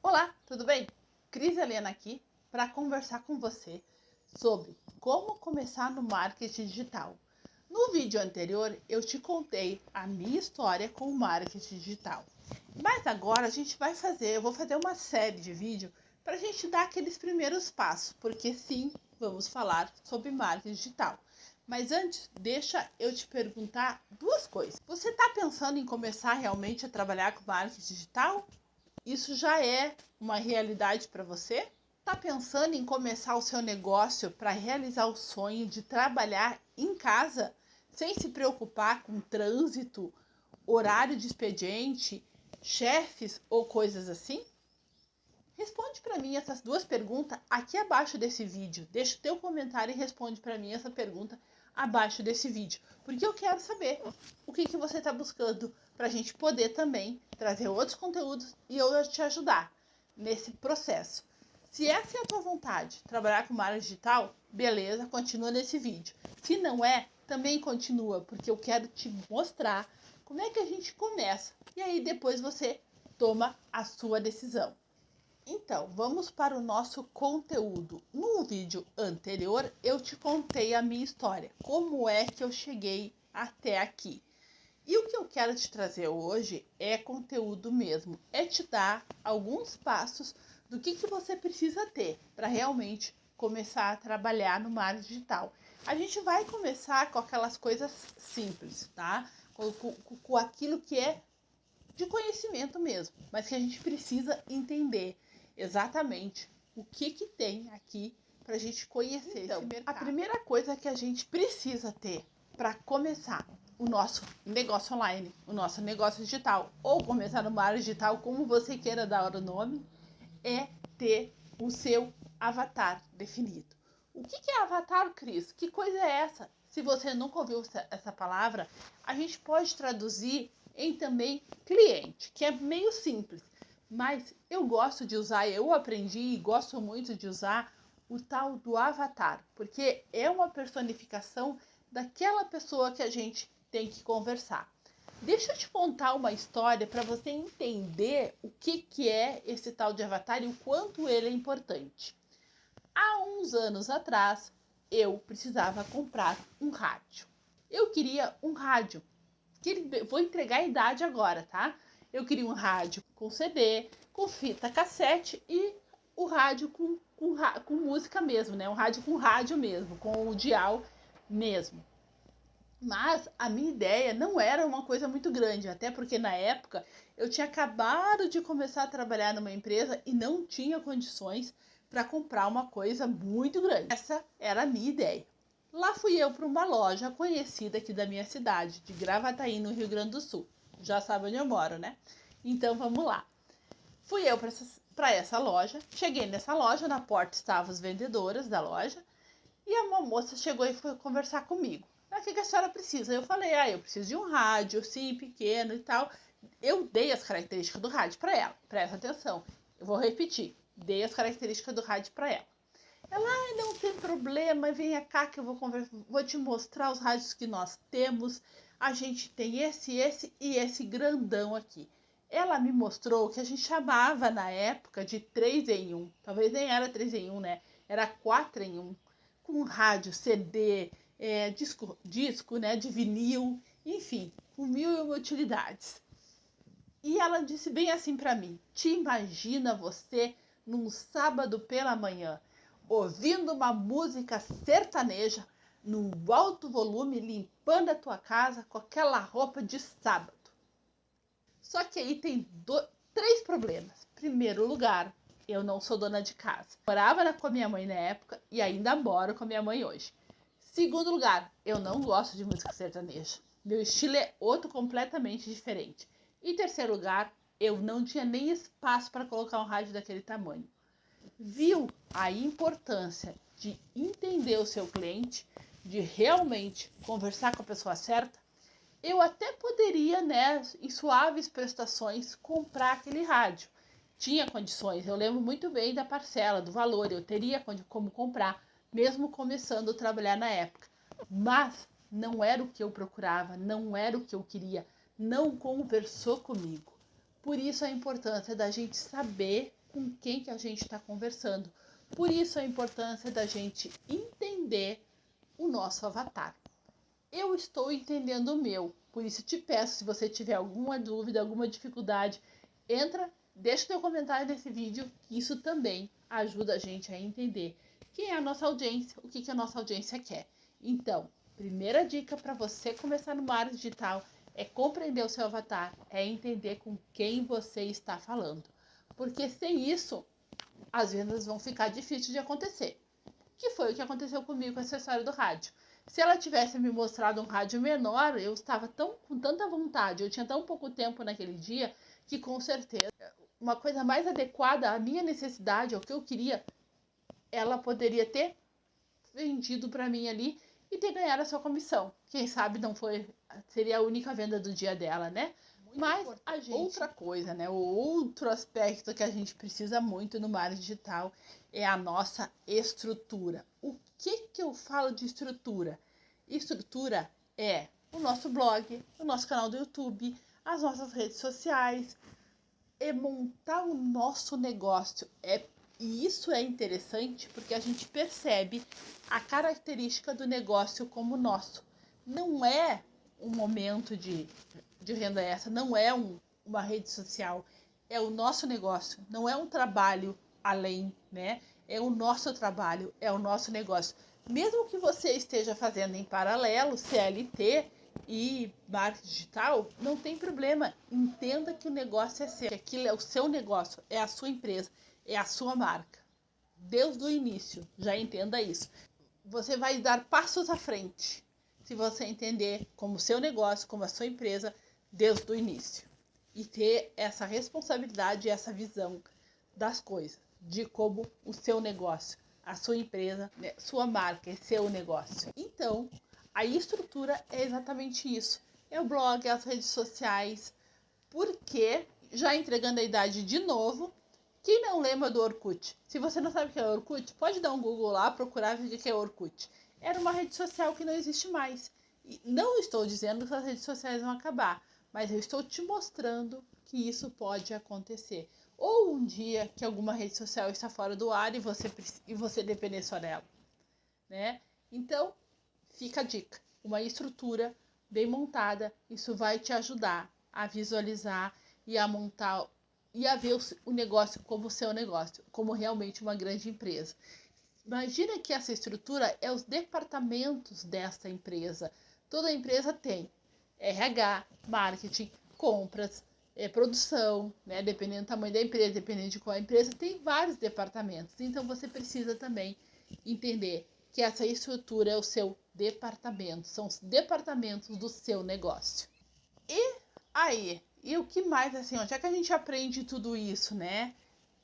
Olá, tudo bem? Cris Helena aqui para conversar com você sobre como começar no marketing digital. No vídeo anterior eu te contei a minha história com o marketing digital, mas agora eu vou fazer uma série de vídeos para a gente dar aqueles primeiros passos, porque sim, vamos falar sobre marketing digital. Mas antes, deixa eu te perguntar duas coisas. Você está pensando em começar realmente a trabalhar com marketing digital? Isso já é uma realidade para você? Está pensando em começar o seu negócio para realizar o sonho de trabalhar em casa, sem se preocupar com trânsito, horário de expediente, chefes ou coisas assim? Responde para mim essas duas perguntas aqui abaixo desse vídeo. Deixa o teu comentário e responde para mim essa pergunta abaixo desse vídeo, porque eu quero saber o que você está buscando para a gente poder também trazer outros conteúdos e eu te ajudar nesse processo. Se essa é a tua vontade, trabalhar com marketing digital, beleza, continua nesse vídeo. Se não é, também continua, porque eu quero te mostrar como é que a gente começa. E aí depois você toma a sua decisão. Então, vamos para o nosso conteúdo. No vídeo anterior, eu te contei a minha história, como é que eu cheguei até aqui. E o que eu quero te trazer hoje é conteúdo mesmo, é te dar alguns passos do que você precisa ter para realmente começar a trabalhar no marketing digital. A gente vai começar com aquelas coisas simples, tá? Com aquilo que é de conhecimento mesmo, mas que a gente precisa entender exatamente o que tem aqui para a gente conhecer esse mercado. A primeira coisa que a gente precisa ter para começar o nosso negócio online, o nosso negócio digital, ou começar no marketing digital, como você queira dar o nome, é ter o seu avatar definido. O que é avatar, Cris? Que coisa é essa? Se você nunca ouviu essa palavra, a gente pode traduzir em também cliente, que é meio simples. Mas eu gosto de usar, eu aprendi e gosto muito de usar o tal do avatar, porque é uma personificação daquela pessoa que a gente tem que conversar. Deixa eu te contar uma história para você entender o que é esse tal de avatar e o quanto ele é importante. Há uns anos atrás, eu precisava comprar um rádio. Eu queria um rádio. Vou entregar a idade agora, tá? Eu queria um rádio com CD, com fita cassete e o rádio com música mesmo, né? Um rádio com rádio mesmo, com o dial mesmo. Mas a minha ideia não era uma coisa muito grande, até porque na época eu tinha acabado de começar a trabalhar numa empresa e não tinha condições para comprar uma coisa muito grande. Essa era a minha ideia. Lá fui eu para uma loja conhecida aqui da minha cidade, de Gravataí, no Rio Grande do Sul. Já sabe onde eu moro, né? Então vamos lá. Fui eu para essa loja, cheguei nessa loja, na porta estavam as vendedoras da loja e uma moça chegou e foi conversar comigo. O que a senhora precisa? Eu falei, eu preciso de um rádio, sim, pequeno e tal. Eu dei as características do rádio para ela, presta atenção. Eu vou repetir, dei as características do rádio para ela. Ela, não tem problema, venha cá que eu vou te mostrar os rádios que nós temos. A gente tem esse e esse grandão aqui. Ela me mostrou que a gente chamava na época de 3 em 1. Talvez nem era 3 em 1, né? Era 4 em 1. Com rádio, CD, disco, né, de vinil, enfim, com mil e uma utilidades. E ela disse bem assim para mim: te imagina você num sábado pela manhã, ouvindo uma música sertaneja, num alto volume, limpando a tua casa com aquela roupa de sábado. Só que aí tem 3 problemas. Primeiro lugar, eu não sou dona de casa. Morava com a minha mãe na época e ainda moro com a minha mãe hoje. Segundo lugar, eu não gosto de música sertaneja. Meu estilo é outro completamente diferente. E terceiro lugar, eu não tinha nem espaço para colocar um rádio daquele tamanho. Viu a importância de entender o seu cliente, de realmente conversar com a pessoa certa? Eu até poderia, né, em suaves prestações, comprar aquele rádio. Tinha condições, eu lembro muito bem da parcela, do valor, eu teria como comprar, mesmo começando a trabalhar na época. Mas não era o que eu procurava, não era o que eu queria, não conversou comigo. Por isso a importância da gente saber com quem que a gente está conversando. Por isso a importância da gente entender o nosso avatar. Eu estou entendendo o meu, por isso te peço, se você tiver alguma dúvida, alguma dificuldade, entra, deixa o teu comentário nesse vídeo, que isso também ajuda a gente a entender quem é a nossa audiência, o que a nossa audiência quer. Então, primeira dica para você começar no marketing digital é compreender o seu avatar, é entender com quem você está falando. Porque sem isso, as vendas vão ficar difíceis de acontecer. Que foi o que aconteceu comigo com essa história do rádio. Se ela tivesse me mostrado um rádio menor, eu estava com tanta vontade, eu tinha tão pouco tempo naquele dia, que com certeza uma coisa mais adequada à minha necessidade, ao que eu queria, ela poderia ter vendido para mim ali e ter ganhado a sua comissão. Quem sabe não foi, seria a única venda do dia dela, né? Mas a gente... outra coisa, né? O outro aspecto que a gente precisa muito no marketing digital é a nossa estrutura. O que eu falo de estrutura? Estrutura é o nosso blog, o nosso canal do YouTube, as nossas redes sociais, é montar o nosso negócio. E isso é interessante porque a gente percebe a característica do negócio como nosso. Não é um momento de renda extra, não é uma rede social, é o nosso negócio, não é um trabalho além, né? É o nosso trabalho, é o nosso negócio. Mesmo que você esteja fazendo em paralelo CLT e marketing digital, não tem problema. Entenda que o negócio é seu, que aquilo é o seu negócio, é a sua empresa, é a sua marca. Desde o início, já entenda isso. Você vai dar passos à frente se você entender como seu negócio, como a sua empresa, desde o início. E ter essa responsabilidade e essa visão das coisas, de como o seu negócio, a sua empresa, né, sua marca é seu negócio. Então, a estrutura é exatamente isso. É o blog, as redes sociais, porque, já entregando a idade de novo, quem não lembra do Orkut? Se você não sabe o que é Orkut, pode dar um Google lá, procurar ver o que é Orkut. Era uma rede social que não existe mais. E não estou dizendo que as redes sociais vão acabar, mas eu estou te mostrando que isso pode acontecer. Ou um dia que alguma rede social está fora do ar e você depender só dela, né? Então, fica a dica. Uma estrutura bem montada, isso vai te ajudar a visualizar e a montar e a ver o negócio como seu negócio, como realmente uma grande empresa. Imagina que essa estrutura é os departamentos dessa empresa. Toda empresa tem RH, marketing, compras, produção, né? Dependendo do tamanho da empresa, dependendo de qual empresa, tem vários departamentos. Então você precisa também entender que essa estrutura é o seu departamento, são os departamentos do seu negócio. E aí, e o que mais, assim, onde é que a gente aprende tudo isso, né?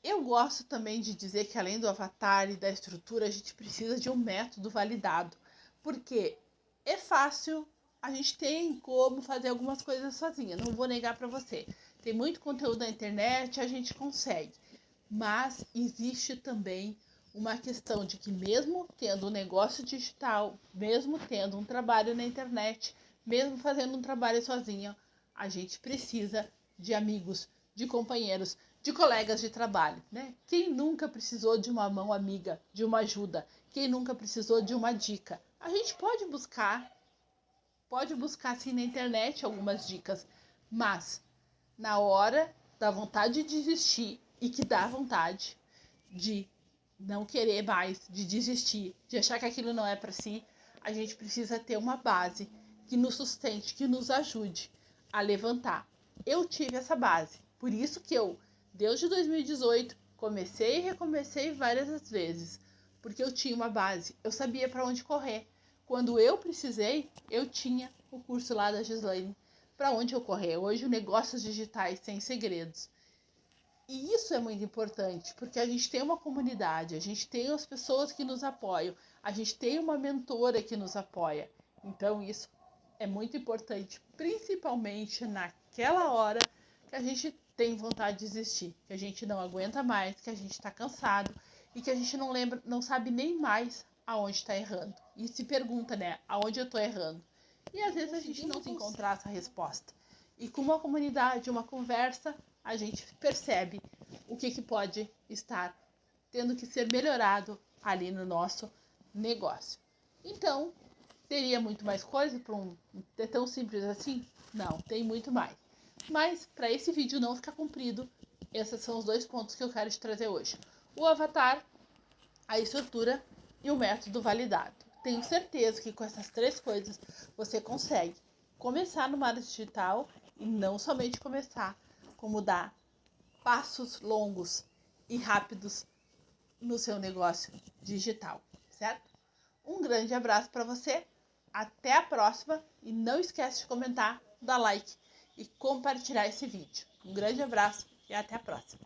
Eu gosto também de dizer que além do avatar e da estrutura, a gente precisa de um método validado, porque é fácil, a gente tem como fazer algumas coisas sozinha, não vou negar para você. Tem muito conteúdo na internet, a gente consegue, mas existe também uma questão de que mesmo tendo um negócio digital, mesmo tendo um trabalho na internet, mesmo fazendo um trabalho sozinha, a gente precisa de amigos, de companheiros, de colegas de trabalho, né? Quem nunca precisou de uma mão amiga, de uma ajuda? Quem nunca precisou de uma dica? A gente pode buscar sim na internet algumas dicas, mas na hora da vontade de desistir e que dá vontade de não querer mais, de desistir, de achar que aquilo não é para si, a gente precisa ter uma base que nos sustente, que nos ajude a levantar. Eu tive essa base, por isso que eu, desde 2018, comecei e recomecei várias vezes, porque eu tinha uma base, eu sabia para onde correr. Quando eu precisei, eu tinha o curso lá da Gislaine para onde eu correr. Hoje, o Negócios Digitais Sem Segredos. E isso é muito importante, porque a gente tem uma comunidade, a gente tem as pessoas que nos apoiam, a gente tem uma mentora que nos apoia. Então, isso é muito importante, principalmente naquela hora que a gente tem vontade de desistir, que a gente não aguenta mais, que a gente está cansado e que a gente não lembra, não sabe nem mais aonde está errando. E se pergunta, né, aonde eu estou errando? E às vezes a gente não encontrar essa resposta. E com uma comunidade, uma conversa, a gente percebe o que pode estar tendo que ser melhorado ali no nosso negócio. Então, teria muito mais coisa para é tão simples assim? Não, tem muito mais. Mas para esse vídeo não ficar comprido, esses são os 2 pontos que eu quero te trazer hoje. O avatar, a estrutura e o método validado. Tenho certeza que com essas 3 coisas você consegue começar no marketing digital e não somente começar, como dar passos longos e rápidos no seu negócio digital, certo? Um grande abraço para você, até a próxima e não esquece de comentar, dar like e compartilhar esse vídeo. Um grande abraço e até a próxima.